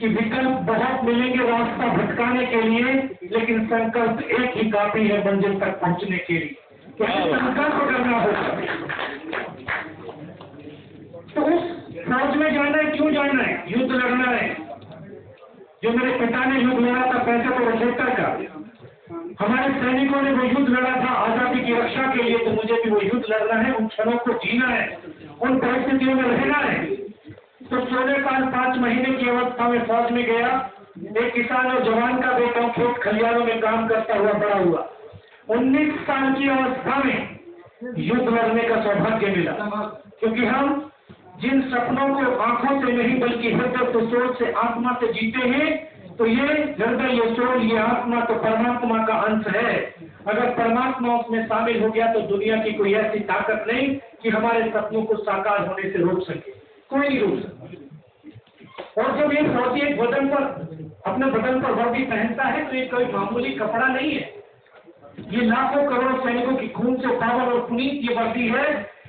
कि विकल्प बहुत मिलेंगे रास्ता भटकाने के लिए, लेकिन संकल्प एक ही काफी है मंजिल तक पहुंचने के लिए। तो संकल्प करना होगा। तो उस फौज में जाना है, क्यों जाना है? युद्ध लड़ना है। जो मेरे पिता ने युद्ध लड़ा था 65-75 का, हमारे सैनिकों ने वो युद्ध लड़ा था आजादी की रक्षा के लिए, तो मुझे भी वो युद्ध लड़ना है, उन क्षणों को जीना है, उन परिस्थितियों में रहना है। तो 5 महीने की अवस्था में फौज में गया। एक किसान और जवान का बेटा खेत खलिहानों में काम करता हुआ बड़ा हुआ। 19 साल की अवस्था में युद्ध लड़ने का सौभाग्य मिला, क्योंकि हम जिन सपनों को आंखों से नहीं बल्कि हृदय तो सोच से, आत्मा से जीते हैं, तो ये हृदय, ये सोच, ये आत्मा तो परमात्मा का अंश है। अगर परमात्मा उसमें शामिल हो गया तो दुनिया की कोई ऐसी ताकत नहीं कि हमारे सपनों को साकार होने से रोक सके, कोई नहीं रोक सकता। और जब ये फौजी एक बदन पर, अपने बदन पर वर्दी पहनता है, तो ये कोई मामूली कपड़ा नहीं है। ये लाखों करोड़ सैनिकों की खून से पावन और पुनीत ये वर्दी है।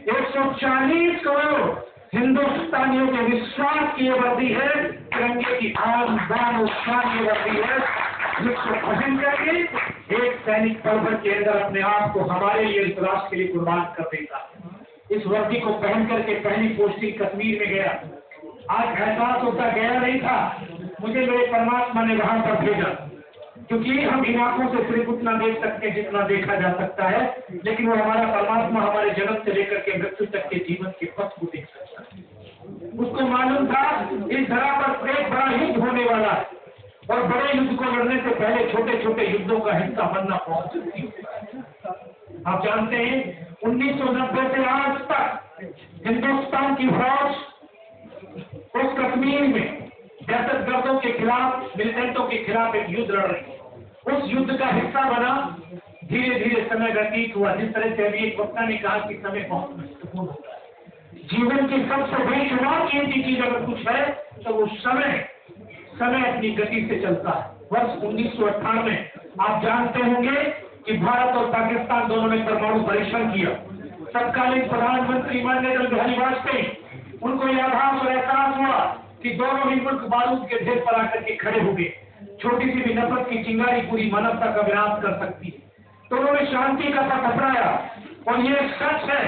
140 करोड़ हिंदुस्तानियों के विश्वास की ये वर्दी है। तिरंगे की आन बान और शान ये वर्दी है, जिसको पहन करके एक सैनिक पल भर के अंदर अपने आप को हमारे लिए, इस राष्ट्र के लिए कुर्बान कर देता। इस वर्दी को पहन करके पहली पोस्टिंग कश्मीर में गया। आज एहसास होता गया नहीं था, मुझे मेरे परमात्मा ने वहां पर भेजा, क्योंकि हम इन आंखों से सिर्फ उतना देख सकते हैं जितना देखा जा सकता है, लेकिन वो हमारा परमात्मा हमारे जन्म से लेकर के मृत्यु तक के जीवन के पथ को देख सकता है। उसको मालूम था इस धरा पर एक बड़ा युद्ध होने वाला है, और बड़े युद्ध को लड़ने से पहले छोटे छोटे युद्धों का हिस्सा बनना बहुत जरूरी है। आप जानते हैं 1990 से आज तक हिंदुस्तान की फौज उस कश्मीर में दहशतगर्दों के खिलाफ, मिलिटेंटों के खिलाफ एक युद्ध लड़ रही है। उस युद्ध का हिस्सा बना। धीरे धीरे समय व्यतीत हुआ। जिस तरह से अभी एक वक्ता ने कहा कि समय बहुत महत्वपूर्ण होता है, जीवन की सबसे बड़ी चुनौती की चीज अगर कुछ है तो वो समय अपनी गति से चलता है। वर्ष 1958 में आप जानते होंगे कि भारत और पाकिस्तान दोनों ने परमाणु परीक्षण किया। तत्कालीन प्रधानमंत्री माननीय अटल बिहारी वाजपेयी, उनको यह आभास और एहसास हुआ कि दोनों ही मुल्क बारूद के ढेर पर आकर के खड़े हो गए। छोटी सी भी नफरत की चिंगारी पूरी मानवता का विनाश कर सकती है। तो उन्होंने शांति का पथ अपनाया, और ये सच है,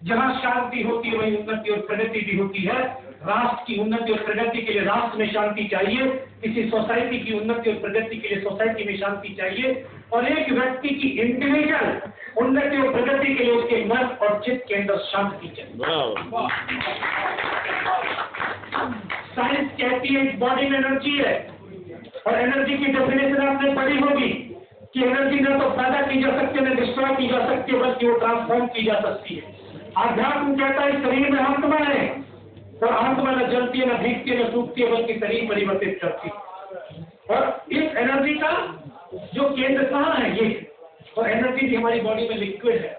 जहां शांति होती है वहीं उन्नति और प्रगति भी होती है। राष्ट्र की उन्नति और प्रगति के लिए राष्ट्र में शांति चाहिए, किसी सोसाइटी की उन्नति और प्रगति के लिए सोसाइटी में शांति चाहिए, और एक व्यक्ति की इंडिविजुअल उन्नति और प्रगति के लिए उसके मन और चित्त के अंदर शांति चाहिए। साइंस कहती है इस बॉडी में एनर्जी है, और एनर्जी की डेफिनेशन आपने पढ़ी होगी कि एनर्जी न तो पैदा की जा सकती है, न डिस्ट्रॉय की जा सकती है, बल्कि वो ट्रांसफॉर्म की जा सकती है। आध्यात्म कहता है शरीर में आत्मा है, और आत्मा न जलती है, न भीगती है, न सूखती है, बल्कि शरीर परिवर्तित करती है। और इस एनर्जी का जो केंद्र कहाँ है, ये, और एनर्जी भी हमारी बॉडी में लिक्विड है।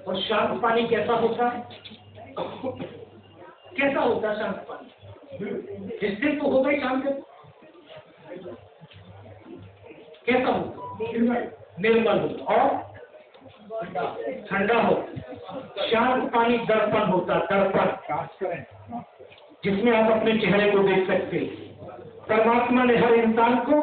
और शांत पानी कैसा होता है? कैसा होता है शांत पानी? स्थिर तो होगा ही शांत। कैसा होगा? निर्मल हो और ठंडा हो। शांत पानी दर्पण होता, दर्पण, जिसमें आप अपने चेहरे को देख सकते हैं। परमात्मा ने हर इंसान को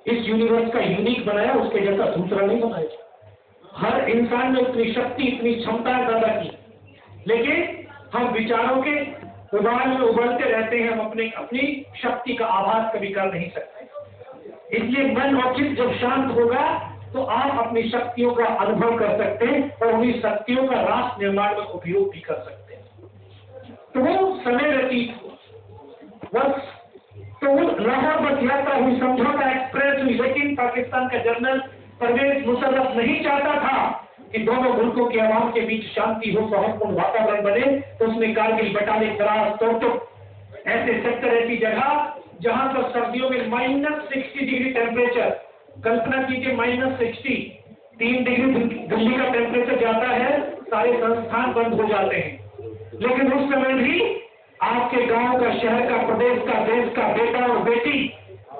इस यूनिवर्स का यूनिक बनाया, उसके जैसा दूसरा नहीं बनाया। हर इंसान ने उतनी शक्ति, इतनी क्षमता पैदा की, लेकिन हम विचारों के उबाल में उबलते रहते हैं। हम अपनी शक्ति का आभास कभी कर नहीं सकते। इसलिए मन और चित्त जब शांत होगा तो आप अपनी शक्तियों का अनुभव कर सकते हैं, और उन्हीं शक्तियों का राष्ट्र निर्माण में उपयोग भी कर सकते हैं। तो वो समय व्यतीत बस, तो वो लाहौर बस यात्रा हुई, समझौता एक्सप्रेस हुई, लेकिन पाकिस्तान का जनरल परवेज मुशर्रफ नहीं चाहता था कि दोनों मुल्कों के आवाम के बीच शांति हो, सौहार्दपूर्ण वातावरण बने। तो उसने कारगिल, बटालिक, द्रास, तोरटुक, ऐसे सेक्टर, ऐसी जगह जहां पर सर्दियों में -60 डिग्री टेम्परेचर, कल्पना कीजिए -60, 3 डिग्री दिल्ली का टेम्परेचर जाता है, सारे संस्थान बंद हो जाते हैं। लेकिन उस समय भी आपके गांव का, शहर का, प्रदेश का, देश का बेटा और बेटी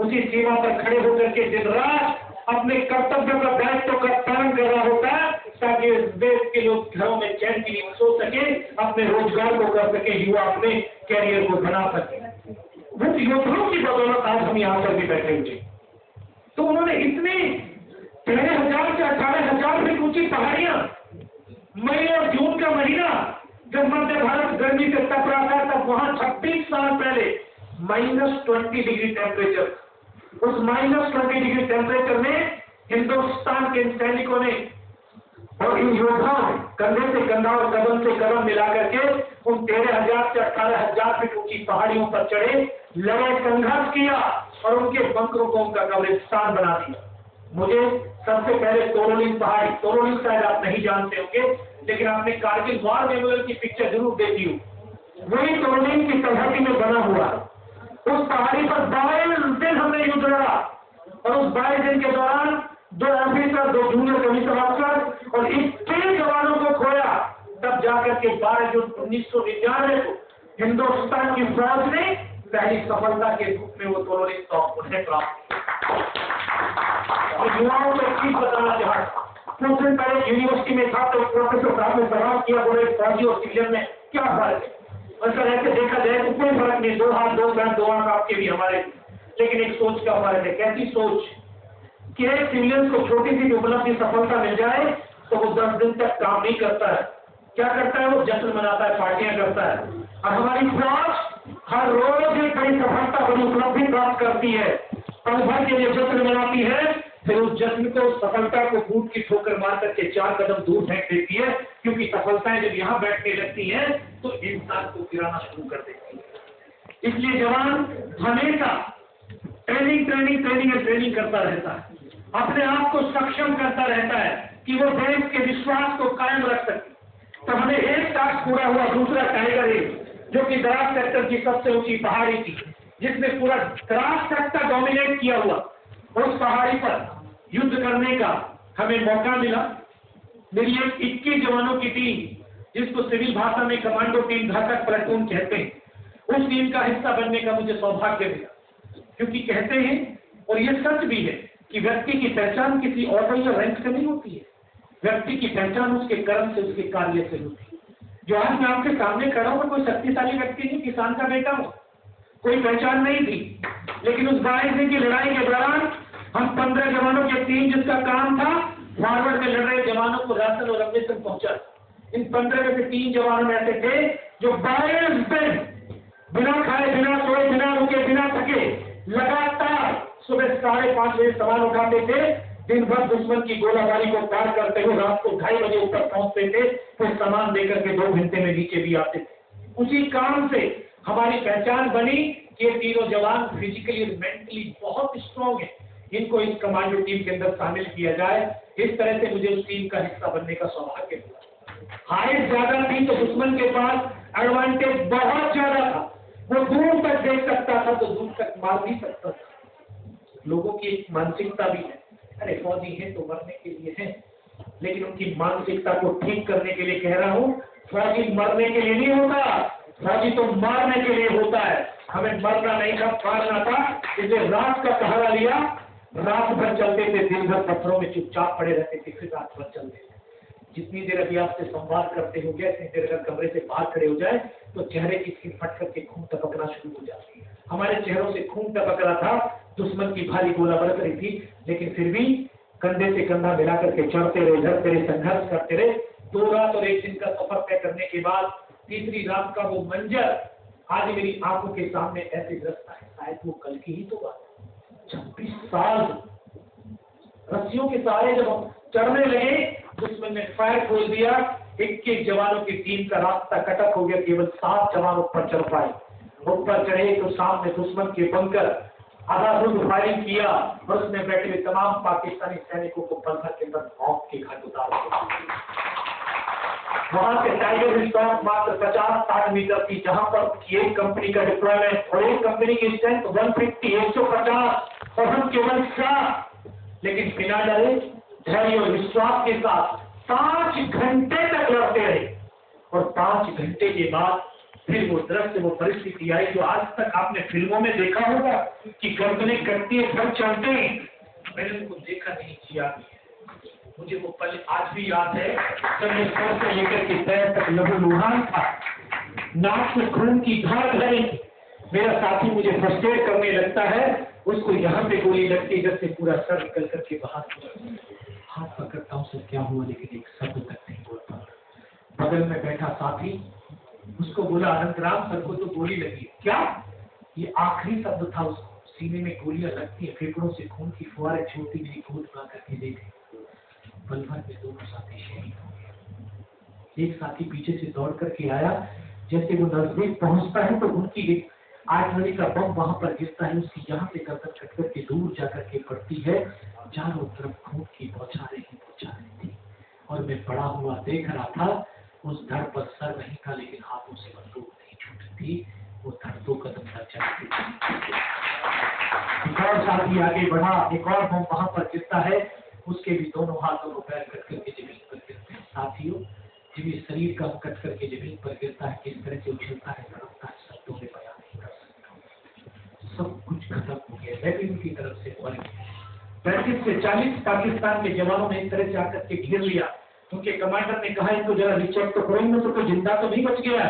उसी सीमा पर खड़े होकर के दिन रात अपने कर्तव्य का दायित्व का पालन कर रहा होता है, ताकि इस देश के लोग घरों में चैन की नींद सो सके, अपने रोजगार को कर सके, युवा अपने कैरियर को बना सके। वो योद्धाओं की बदौलत आज हम यहाँ पर भी बैठे हुए। तो उन्होंने इतने 13,000 से 18,000 फीट ऊंची पहाड़ियां, मई और जून का महीना जब मध्य भारत गर्मी से तप रहा था, तब वहां 26 साल पहले -20 डिग्री टेम्परेचर, उस -20 डिग्री टेम्परेचर में हिंदुस्तान के सैनिकों ने और इन योद्धाओं ने कंधे से कंधा और कदम से कदम मिलाकर के उन 13,000 से 18,000 फीट ऊंची पहाड़ियों पर चढ़े, लड़े, संघर्ष किया और उनके बंकरों को उनका कब्रिस्तान बना दिया। मुझे सबसे पहले तोरोलिंग पहाड़ी, तोरोलिंग शायद आप नहीं जानते होंगे, लेकिन आपने कारगिल वॉर मेमोरियल की पिक्चर जरूर देखी हो। वही तोरोलिंग की तलहटी में बना हुआ, उस पहाड़ी पर 22 दिन हमने युद्ध लड़ा और उस 22 दिन के दौरान 2 ऑफिसर, 2 जूनियर कमीशन ऑफिसर और 21 जवानों को खोया। तब जाकर के 12 जून 1999 को हिंदुस्तान की फौज ने पहली सफलता के रूप में वो तोरोलिंग तोप उन्हें प्राप्त किया। युवाओं को एक चीज बताना चाहता, कुछ दिन पहले यूनिवर्सिटी में था तो प्रोफेसर साहब ने सवाल किया, बोले फौजी और सिविलियन में क्या फर्क है? अगर ऐसे देखा जाए तो कोई फर्क नहीं, 2 हाथ 2 पैर 2 आंख आपके भी हमारे, लेकिन एक सोच का फर्क है। कैसी सोच कि एक सिविलियन को छोटी सी उपलब्धि सफलता मिल जाए तो वो 10 दिन तक काम नहीं करता है, क्या करता है? वो जश्न मनाता है, पार्टियां करता है। और हमारी फौज हर रोज एक बड़ी सफलता, बड़ी उपलब्धि प्राप्त करती है, पल भर के लिए जश्न मनाती है, फिर उस जश्न को, सफलता को बूट की ठोकर मार करके 4 कदम दूर फेंक देती है, क्योंकि सफलताएं जब यहाँ बैठने लगती है तो इंसान को गिराना शुरू कर देती है। इसलिए जवान हमेशा ट्रेनिंग ट्रेनिंग ट्रेनिंग और ट्रेनिंग करता रहता है, अपने आप को सक्षम करता रहता है कि वो देश के विश्वास को कायम रख सके। तो हमें एक टास्क पूरा हुआ, दूसरा टाइगर हिल, जो कि द्रास सेक्टर की सबसे ऊंची पहाड़ी थी, जिसने पूरा द्रास सेक्टर डोमिनेट किया हुआ। उस पहाड़ी पर युद्ध करने का हमें मौका मिला। मेरी एक 21 जवानों की टीम, जिसको सिविल भाषा में कमांडो टीम, घातक प्लेटून कहते हैं, उस टीम का हिस्सा बनने का मुझे सौभाग्य मिला। क्योंकि कहते हैं, और ये सच भी है, कि व्यक्ति की पहचान किसी ऑर्डर या रैंक से नहीं होती है, व्यक्ति की पहचान उसके कर्म से, उसके कार्य से होती है। जो आज मैं आपके सामने खड़ा हूं, कोई शक्तिशाली व्यक्ति नहीं, किसान का बेटा हूं, कोई पहचान नहीं थी, लेकिन उस 22 दिन की लड़ाई के दौरान हम 15 जवानों की टीम, जिसका काम था फॉरवर्ड में लड़ रहे जवानों को राशन और अमृतसर पहुंचा। इन 15 में से 3 जवान ऐसे थे जो 22 दिन बिना खाए, बिना सोए, बिना रुके, बिना थके, लगातार सुबह 5:30 बजे सामान उठाते थे, दिन भर दुश्मन की गोलाबारी को पार करते हुए रात को 2:30 बजे ऊपर पहुंचते थे, फिर सामान देकर के 2 घंटे में नीचे भी आते थे। उसी काम से हमारी पहचान बनी कि ये तीनों जवान फिजिकली और मेंटली बहुत स्ट्रॉन्ग है, इनको इस कमांडो टीम के अंदर शामिल किया जाए। इस तरह से मुझे उस टीम का हिस्सा बनने का सौभाग्य मिला। हाइट ज्यादा थी तो दुश्मन के पास एडवांटेज बहुत ज्यादा था, वो दूर तक देख सकता था तो दूर तक मार भी सकता था। लोगों की एक मानसिकता भी है, अरे फौजी है तो मरने के लिए है, लेकिन उनकी मानसिकता को ठीक करने के लिए कह रहा हूं, फौजी मरने के लिए नहीं होता, फौजी तो मारने के लिए होता है। हमें मरना नहीं था, मारना था, इसलिए रात का सहारा लिया, रात भर चलते थे, दिन भर पत्थरों में चुपचाप पड़े रहते थे, फिर रात भर चलते थे। जितनी देर अभी आपसे संवाद करते हो गया, इतनी देर अगर कमरे से बाहर खड़े हो जाए तो चेहरे की स्किन फट करके खून टपकना शुरू हो जाती है। हमारे चेहरों से खून टपक रहा था, दुश्मन की भारी गोला बरस रही थी, लेकिन फिर भी कंधे से कंधा मिला करके चढ़ते रहे, लड़ते रहे, संघर्ष करते रहे। 2 रात और 1 दिन का सफर तय करने के बाद तीसरी रात का वो मंजर आज मेरी आंखों के सामने ऐसे दृश्य है, शायद वो कल की ही तो बात है। 26 साल रस्सियों के सहारे जब हम चढ़ने लगे, दुश्मन ने फायर खोल दिया, 21 जवानों की टीम का रास्ता कटक हो गया, केवल 7 जवान ऊपर चढ़ पाए। ऊपर चढ़े तो सामने दुश्मन के बंकर आधारभूत फायरिंग किया और उसमें बैठे हुए तमाम पाकिस्तानी सैनिकों को पल भर के अंदर मौत के घाट उतार दिया। वहां से टाइगर हिल टॉप मात्र 50-60 मीटर थी, जहां पर एक कंपनी का डिप्लॉयमेंट और एक कंपनी की स्ट्रेंथ 150, 150 और हम केवल 4। लेकिन बिना डरे, धैर्य और विश्वास के साथ 5 घंटे तक लड़ते रहे और 5 घंटे के बाद फिर वो दृश्य, वो परिस्थिति आई जो आज तक आपने फिल्मों में देखा होगा कि गर्दनें कटती है, घर चलते हैं। मैंने उनको देखा नहीं, किया नहीं। मुझे वो पल आज भी याद है जब मैं सर से लेकर के पैर तक लहू लुहान था, नाक से खून की धार बह रही थी, मेरा साथी मुझे फ्रस्ट्रेट करने लगता है, उसको यहाँ पे गोली लगती है, इधर से पूरा सर निकल करके बाहर। हाथ पकड़ता हूँ, सर क्या हुआ, लेकिन एक शब्द तक नहीं बोल पाता। बगल में बैठा साथी उसको बोला, अनंतराम सर को तो गोली लगी। क्या? ये आखिरी शब्द था। उसको सीने में गोलियां लगती है, फेफड़ों से खून की फुहारें छोटी मेरी गोद बना करके देखी। पल भर में दोनों साथी शहीद हो गए। एक साथी पीछे से दौड़ करके आया, जैसे वो नजदीक पहुंचता है तो उनकी एक आर्टिलरी का बम वहां पर गिरता है, उसकी यहाँ पे गर्दन कट करके दूर जाकर के पड़ती है। चारों तरफ खून की बौछारें ही बौछारें थी और मैं पड़ा हुआ देख रहा था। उस धड़ पर सर नहीं था, लेकिन हाथों से बंदूक नहीं छूटी थी। वो धड़ 2 कदम तक चलती थी। एक और साथी आगे बढ़ा, एक और बम वहां पर गिरता है, उसके भी दोनों हाथ दोनों पैर कट करके जमीन पर गिरते हैं। साथियों, जब ये शरीर का कट करके जमीन पर गिरता है, किस तरह से उछलता है, तड़पता है, शब्दों में बयान नहीं कर सकता। सब कुछ खत्म हो गया। मैं भी उनकी तरफ से मर गया। 35 से 40 पाकिस्तान के जवानों ने इस तरह से आकर के घेर लिया। उनके कमांडर ने कहा, इनको जरा रिचेक तो करो, इनमें से कोई जिंदा तो नहीं बच गया।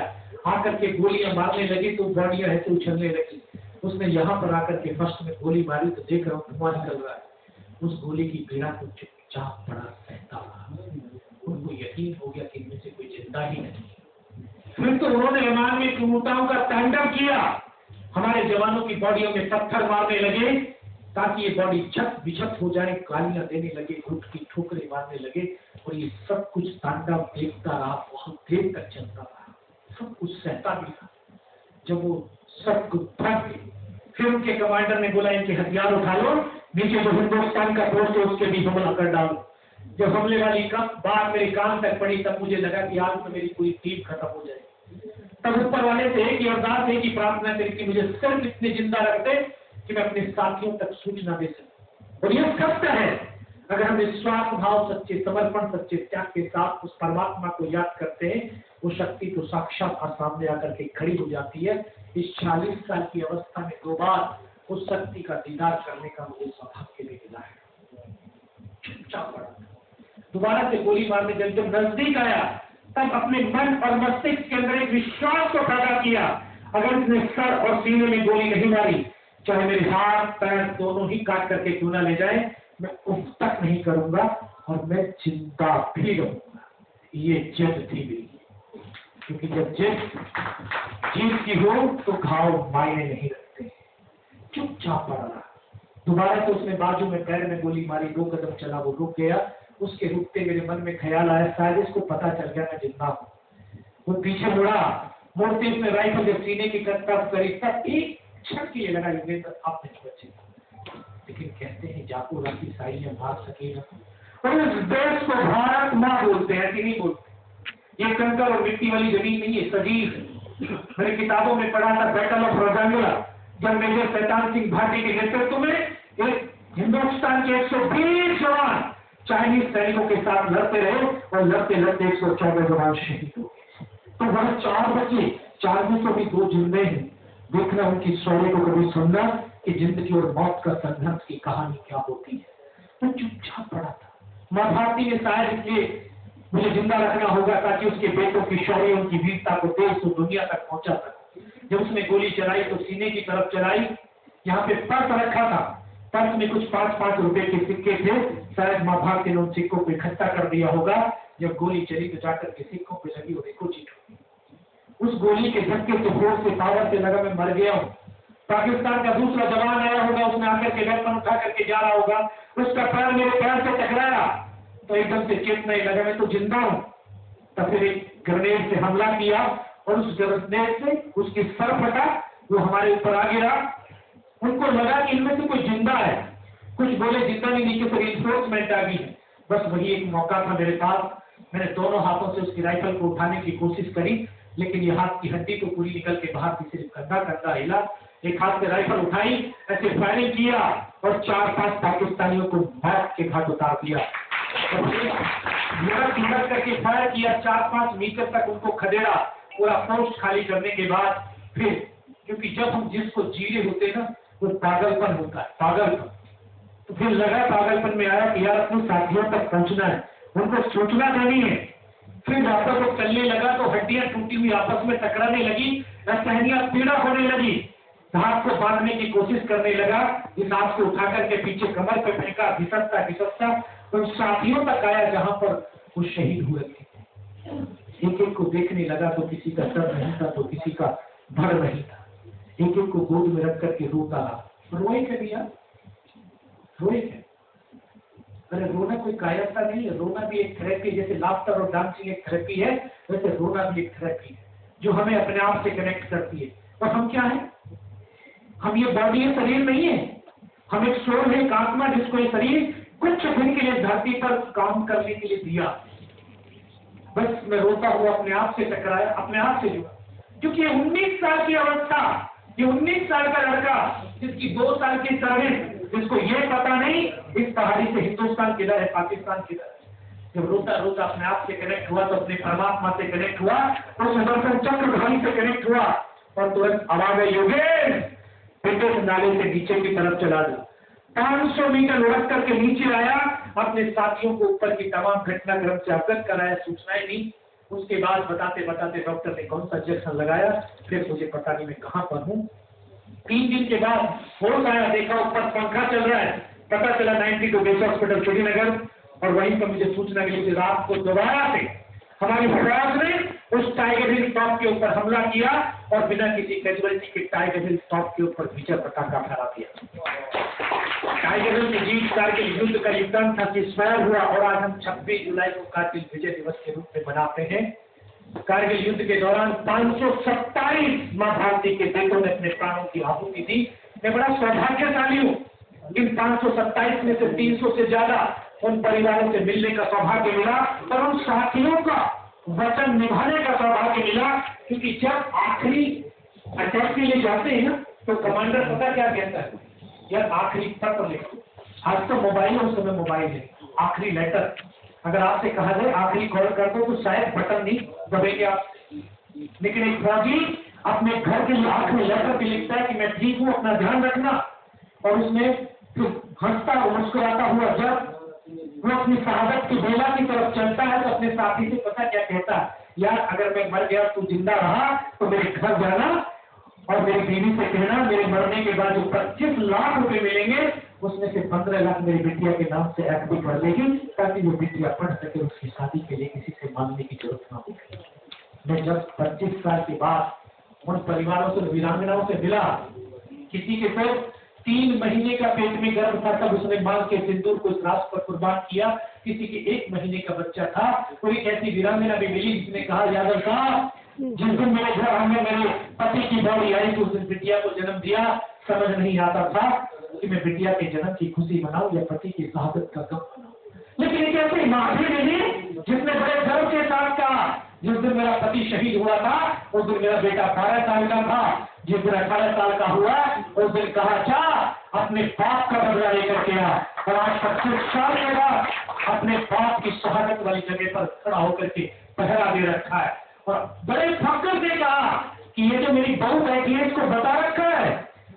आकर के गोलियां मारने लगी तो बॉडियां ऐसे उछलने लगी। उसने यहाँ पर आकर के फर्स्ट में गोली मारी तो देख रहा हूँ धुआं निकल रहा है। उस गोली की पीड़ा को चुपचाप पड़ा सहता रहा। उनको यकीन हो गया कि इनमें से कोई जिंदा ही नहीं। फिर तो उन्होंने विमान में क्रूरताओं का तांडव किया। हमारे जवानों की बॉडियों में पत्थर मारने लगे ताकि ये बॉडी छत बिछत हो जाए, गालियां देने लगे, घुट की ठोकरें मारने लगे। और ये सब कुछ तांडव देखता रहा, बहुत देर तक चलता रहा, सब कुछ सहता भी रहा। जब वो सब कुछ थक गए, फिर उनके कमांडर ने बोला, इनके हथियार उठा लो, नीचे जो हिंदुस्तान का पोस्ट है उसके भी हमला कर डालो। जब हमले वाली बात मेरे कान तक पड़ी तब मुझे लगा कि आज तो मेरी पूरी टीम खत्म हो जाएगी। तब ऊपर वाले से एक ही अरदास, एक ही प्रार्थना करी कि मुझे सिर्फ इतने जिंदा रख दे कि मैं अपने साथियों तक सूचना दे सकूं। और यह सत्य है, अगर हम निस्वार्थ भाव, सच्चे समर्पण, सच्चे त्याग के साथ उस परमात्मा को याद करते हैं, वो शक्ति तो साक्षात सामने आकर के खड़ी हो जाती है। इस 40 साल की अवस्था में 2 बार उस शक्ति का दीदार करने का मुझे सौभाग्य भी मिला है। चुपचाप पड़ा, दोबारा से गोली मारने जब नजदीक आया तब अपने मन और मस्तिष्क के अंदर एक विश्वास को पैदा किया, अगर इसने सर और सीने में गोली नहीं मारी, चाहे मेरे हाथ पैर दोनों ही काट करके क्यों ना ले जाए, मैं उफ तक नहीं करूंगा और मैं जिंदा भी रहूंगा। ये जिद थी मेरी, क्योंकि जब जिद जीत की हो तो घाव मायने नहीं रखते। चुपचाप पड़ा रहा। दोबारा से उसने बाजू में पैर में गोली मारी, 2 कदम चला, वो रुक गया। उसके रुकते मेरे मन में ख्याल आया, शायद इसको पता चल गया मैं जिंदा हूँ। वो पीछे मुड़ा, मुड़ते उसने राइफल जब सीने की तरफ करी तब एक क्षण के लिए लगा आप नहीं बचे। लेकिन कहते हैं जाको राखी साइयां मार सकेगा। और इस देश को भारत माँ बोलते हैं कि नहीं बोलते। ये कंकर और मिट्टी वाली जमीन नहीं है, सजीव है। मैंने किताबों में पढ़ा था बैटल ऑफ रोजांगुला, जब मेजर शैतान सिंह भाटी के नेतृत्व में एक हिंदुस्तान के 120 जवान चाइनीज सैनिकों के साथ लड़ते रहे और लड़ते लड़ते 114 जवान शहीद हो गए। तो वह 4 बचे, 4 में से भी 2 जिंदे हैं। देखना उनकी स्टोरी को कभी सुनना कि जिंदगी और मौत का संघर्ष की कहानी क्या होती है। तो चुपचाप पड़ा था। माँ भारती ने शायद इसलिए मुझे जिंदा रखना होगा ताकि उसके बेटों की शौर्य, उनकी वीरता को देश और दुनिया तक पहुंचा सके। जब उसने गोली चलाई तो सीने की तरफ चलाई, यहाँ पे पर्स रखा था, पर्स में कुछ 5-5 रुपए के सिक्के थे, शायद माँ भारती ने उन सिक्कों को इकट्ठा कर दिया होगा। जब गोली चली तो जाकर के सिक्कों पे लगी और देखो चीट हुई। उस गोली के झटके से जोर से पावर से लगा मैं मर गया हूँ। पाकिस्तान का दूसरा जवान आया होगा, उसने आकर के वेपन उठा करके जा रहा होगा, उसका पैर मेरे पैर से टकराया तो एकदम से चेत नहीं लगा मैं तो जिंदा हूँ। तब फिर एक ग्रेनेड से हमला किया और उस ग्रेनेड से उसकी सर फटा, वो हमारे ऊपर आ गिरा। उनको लगा कि इनमें से कोई जिंदा है, कुछ बोले जिंदा नहीं, नीचे से रिइंफोर्समेंट आ गई है। बस वही एक मौका था मेरे पास। मैंने दोनों हाथों से उसकी राइफल को उठाने की कोशिश करी, लेकिन ये हाथ की हड्डी तो पूरी निकल के बाहर थी, सिर्फ कंधा हिला। एक हाथ से राइफल उठाई, ऐसे फायरिंग किया और 4-5 पाकिस्तानियों को मौत के घाट उतार दिया। और करके फायर किया, 4-5 मीटर तक उनको खदेड़ा। पूरा पोस्ट खाली करने के बाद फिर, क्योंकि जब हम जिसको जीरे होते हैं ना, वो पागलपन होता है, पागलपन। तो फिर लगा पागलपन में आया कि यार अपने साथियों तक पहुंचना है, उनको सूचना देनी है। फिर वापस वो चलने लगा तो हड्डियां टूटी हुई आपस में टकराने लगी, सहनियां पीड़ा होने लगी। हाथ को बांधने की कोशिश करने लगा, इस हाथ को उठा करके पीछे कमर पे फेंका, घिसकता घिसकता उन साथियों तक आया जहां पर वो शहीद हुए थे। एक एक को देखने लगा तो किसी का सर नहीं था तो किसी का धड़ नहीं था। एक एक को गोद में रख करके रोता रहा। रोए क्या भैया, रोए क्या? अरे रोना कोई कायरता नहीं है, रोना भी एक थेरेपी, जैसे लाफ्टर और डांसिंग एक थेरेपी है, वैसे रोना भी एक थेरेपी है जो हमें अपने आप से कनेक्ट करती है। और हम क्या है? हम ये बॉडी है, शरीर नहीं है। हम एक सोल है, एक आत्मा, जिसको ये शरीर कुछ दिन के लिए धरती पर काम करने के लिए दिया। बस मैं रोता हुआ अपने आप से टकराया, अपने आप से जुड़ा, क्योंकि 19 साल की अवस्था, ये 19 साल का लड़का जिसकी 2 साल की सर्विस, जिसको ये पता नहीं इस पहाड़ी से हिंदुस्तान किधर है, पाकिस्तान किधर है, जब रोता रोता अपने आप से कनेक्ट हुआ तो अपने परमात्मा से कनेक्ट हुआ, तो सुदर्शन चक्रधारी से कनेक्ट हुआ और तुरंत आवाज है, योगेश बेटे नाले से नीचे की तरफ चला दो। 500 मीटर लुढ़क करके नीचे आया, अपने साथियों को ऊपर की तमाम घटनाक्रम से अवगत कराया, सूचनाएं दी। उसके बाद बताते बताते डॉक्टर ने कौन सा इंजेक्शन लगाया, फिर मुझे पता नहीं मैं कहां पर हूं। 3 दिन के बाद होश आया, देखा ऊपर पंखा चल रहा है, पता चला 92 बेस हॉस्पिटल श्रीनगर, और वहीं पर मुझे सूचना मिली कि रात को दोबारा से हमारी फौज ने उस टाइगर हिल टॉप के ऊपर हमला किया और बिना किसी कैजुअलिटी के टाइगर हिल टॉप के ऊपर विजय पताका फहरा दिया। टाइगर हिल की जीत कारगिल युद्ध का युद्धन था, स्मरण हुआ, और आज हम 26 जुलाई को कारगिल विजय दिवस के रूप में मनाते हैं। कारगिल युद्ध के दौरान 527 मां भारती के बेटों ने अपने प्राणों की आहुति दी। मैं बड़ा सौभाग्यशाली हूँ, इन 527 में से 300 से ज्यादा उन परिवारों से मिलने का सौभाग्य मिला और उन साथियों का वचन निभाने का सौभाग्य मिला, क्योंकि जब आखिरी अटैक के लिए जाते हैं ना, तो कमांडर पता क्या कहता है, यार आखिरी पत्र लिखो। आज तो मोबाइल है, उस समय मोबाइल है, आखिरी लेटर अगर आपसे कहा जाए आखिरी कॉल कर दो तो शायद बटन नहीं दबेंगे आप, लेकिन एक फौजी अपने घर के लिए आखिरी लेटर भी लिखता है कि मैं ठीक हूँ, अपना ध्यान रखना। और उसमें हंसता और मुस्कुराता हुआ जब वो अपनी शहादत की बेला की तरफ चलता है तो अपने साथी से पता क्या कहता है, यार अगर मैं मर गया तू जिंदा रहा तो मेरे घर जाना और मेरी बीवी से कहना मेरे मरने के बाद जो 25 लाख रुपए मिलेंगे उसमें से 15 लाख मेरी बिटिया के नाम से एफडी कर लेगी, ताकि वो बिटिया पढ़ सके, उसकी शादी के लिए किसी से मांगने की जरूरत ना हो। मैं जब 25 साल के बाद उन परिवारों से, वीरांगनाओं से मिला, किसी के तो 3 महीने का पेट में गर्भ था तब उसने मांग के सिंदूर को इस राष्ट्र पर कुर्बान किया, किसी के 1 महीने का बच्चा था। कोई ऐसी वीरांगना भी मिली जिसने कहा, यादव साहब जिस दिन मेरे घर हमें मेरे पति की बॉडी आई तो उस दिन बिटिया को जन्म दिया, समझ नहीं आता था कि मैं बिटिया के जन्म की खुशी मनाऊं या पति की शहादत का गम मनाऊं। लेकिन एक ऐसी माँ भी मिली जिसने बड़े गर्व के साथ कहा, जिस दिन मेरा पति शहीद हुआ था उस दिन मेरा बेटा 12 साल का था, जिस दिन 18 साल का हुआ उस दिन कहा, अच्छा अपने बाप का बदला लेकर के आ, और आज 25 साल के बाद अपने बाप की शहादत वाली जगह पर खड़ा होकर के पहरा दे रखा है। और बड़े फक्र से कहा कि ये जो मेरी बहू बैठी है इसको बता रखा है,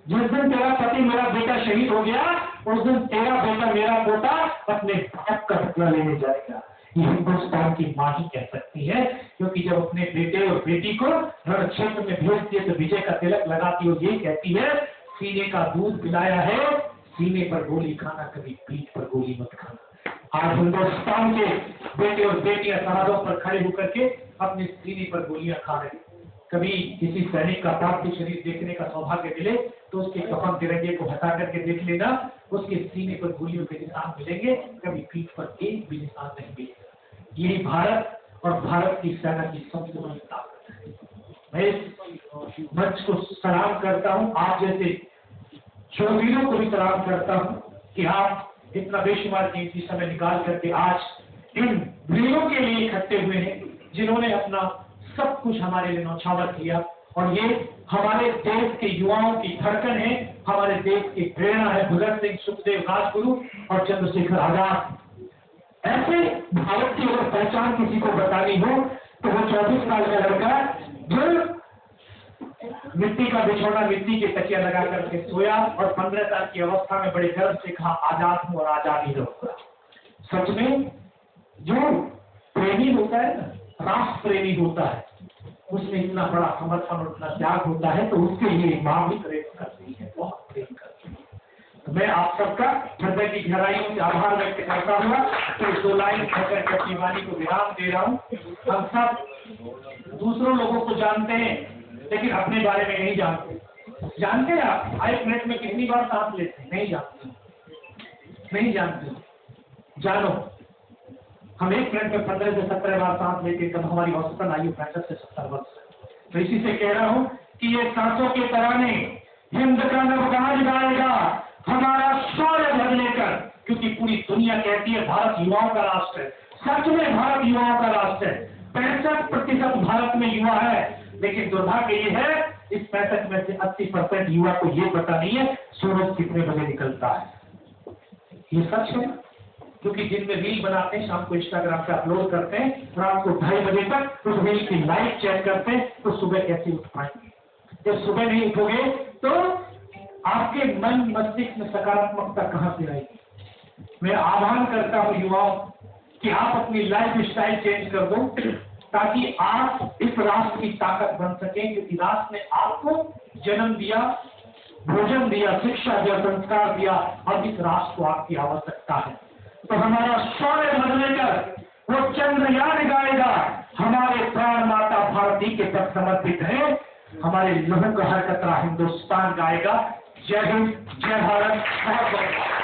जिस दिन तेरा पति मेरा बेटा शहीद हो गया उस दिन तेरा बेटा मेरा पोता अपने बाप का बदला लेने जाएगा। ये हिंदुस्तान की माँ ही कह सकती है, क्योंकि जब अपने बेटे और बेटी को रण क्षेत्र में भेजती है तो विजय का तिलक लगाती है और यही कहती है, सीने का दूध पिलाया है, सीने पर गोली खाना, कभी पीठ पर गोली मत खाना। आज हिंदुस्तान के बेटे और बेटियां सरहदों पर खड़े होकर के अपने सीने पर गोलियां खा रहे। कभी किसी सैनिक का पार्थिव शरीर देखने का सौभाग्य मिले तो उसके कफन तिरंगे को हटा करके देख लेना, उसके सीने पर गोलियों के निशान मिलेंगे, कभी पीठ पर एक भी निशान नहीं मिलेगा। यही भारत और भारत की सेना की सबसे बड़ी ताकत है। मैं इस मंच को सलाम करता हूँ, आप जैसे शूरवीरों को भी सलाम करता हूँ कि आप इतना बेशुमार कीमती समय निकाल करके आज इन वीरों के लिए इकट्ठे हुए हैं, जिन्होंने अपना सब कुछ हमारे लिए न्यौछावर किया। और ये हमारे देश के युवाओं की धड़कन है, हमारे देश की प्रेरणा है। भगत सिंह, सुखदेव, राजगुरु और चंद्रशेखर आजाद। ऐसे भारत की अगर पहचान किसी को बतानी हो तो वो 24 साल का लड़का जो मिट्टी का बिछौना, मिट्टी के तकिया लगा करके सोया और 15 साल की अवस्था में बड़े गर्व से कहा, आजाद हूं और आजाद ही रहूंगा। सच में जो प्रेमी होता है ना, राष्ट्र प्रेमी होता है, उसमें इतना बड़ा समर्पण और इतना त्याग होता है, तो उसके लिए माँ भी प्रेम करती है, बहुत प्रेम करती है। तो मैं आप सबका हृदय की गहराइयों से आभार व्यक्त करता हुआ तो 2 लाइन कहकर अपनी वाणी को विराम दे रहा हूँ। हम सब दूसरों लोगों को जानते हैं, लेकिन अपने बारे में नहीं जानते। जानते हैं आप 1 मिनट में कितनी बार सांस लेते हैं? नहीं जानते, नहीं जानते। जानो, हम 1 मिनट में 15 से 17 बार सांस लेते, तब हमारी औसतन आयु 65 से 70 वर्ष। तो इसी से कह रहा हूं कि ये सांसों के तराने हिंद का नवगाज गाएगा, हमारा शौर्य भर लेकर, क्योंकि पूरी दुनिया कहती है भारत युवाओं का राष्ट्र है। सच में भारत युवाओं का राष्ट्र है। 65% भारत में युवा है, लेकिन दुर्भाग्य ये है इस 65 में से 80% युवा को ये पता नहीं है सूरज कितने बजे निकलता है। ये सच है, क्योंकि दिन में रील बनाते हैं, शाम को इंस्टाग्राम पे अपलोड करते हैं, रात को 2:30 बजे तक उस रील की लाइक चेक करते हैं, तो सुबह कैसे उठ पाएंगे? जब सुबह नहीं उठोगे तो आपके मन मस्तिष्क में सकारात्मकता कहां से आएगी? मैं आह्वान करता हूं युवाओं कि आप अपनी लाइफ स्टाइल चेंज कर दो, ताकि आप इस राष्ट्र की ताकत बन सके, क्योंकि राष्ट्र ने आपको जन्म दिया, भोजन दिया, शिक्षा दिया, संस्कार दिया, और इस राष्ट्र को आपकी आवश्यकता है। तो हमारा शौर्य बदले कर वो चंद्रयान गाएगा, हमारे प्राण माता भारती के तक समर्पित है, हमारे लहू का हर कतरा हिंदुस्तान गाएगा। जय हिंद, जय भारत, बहुत बहुत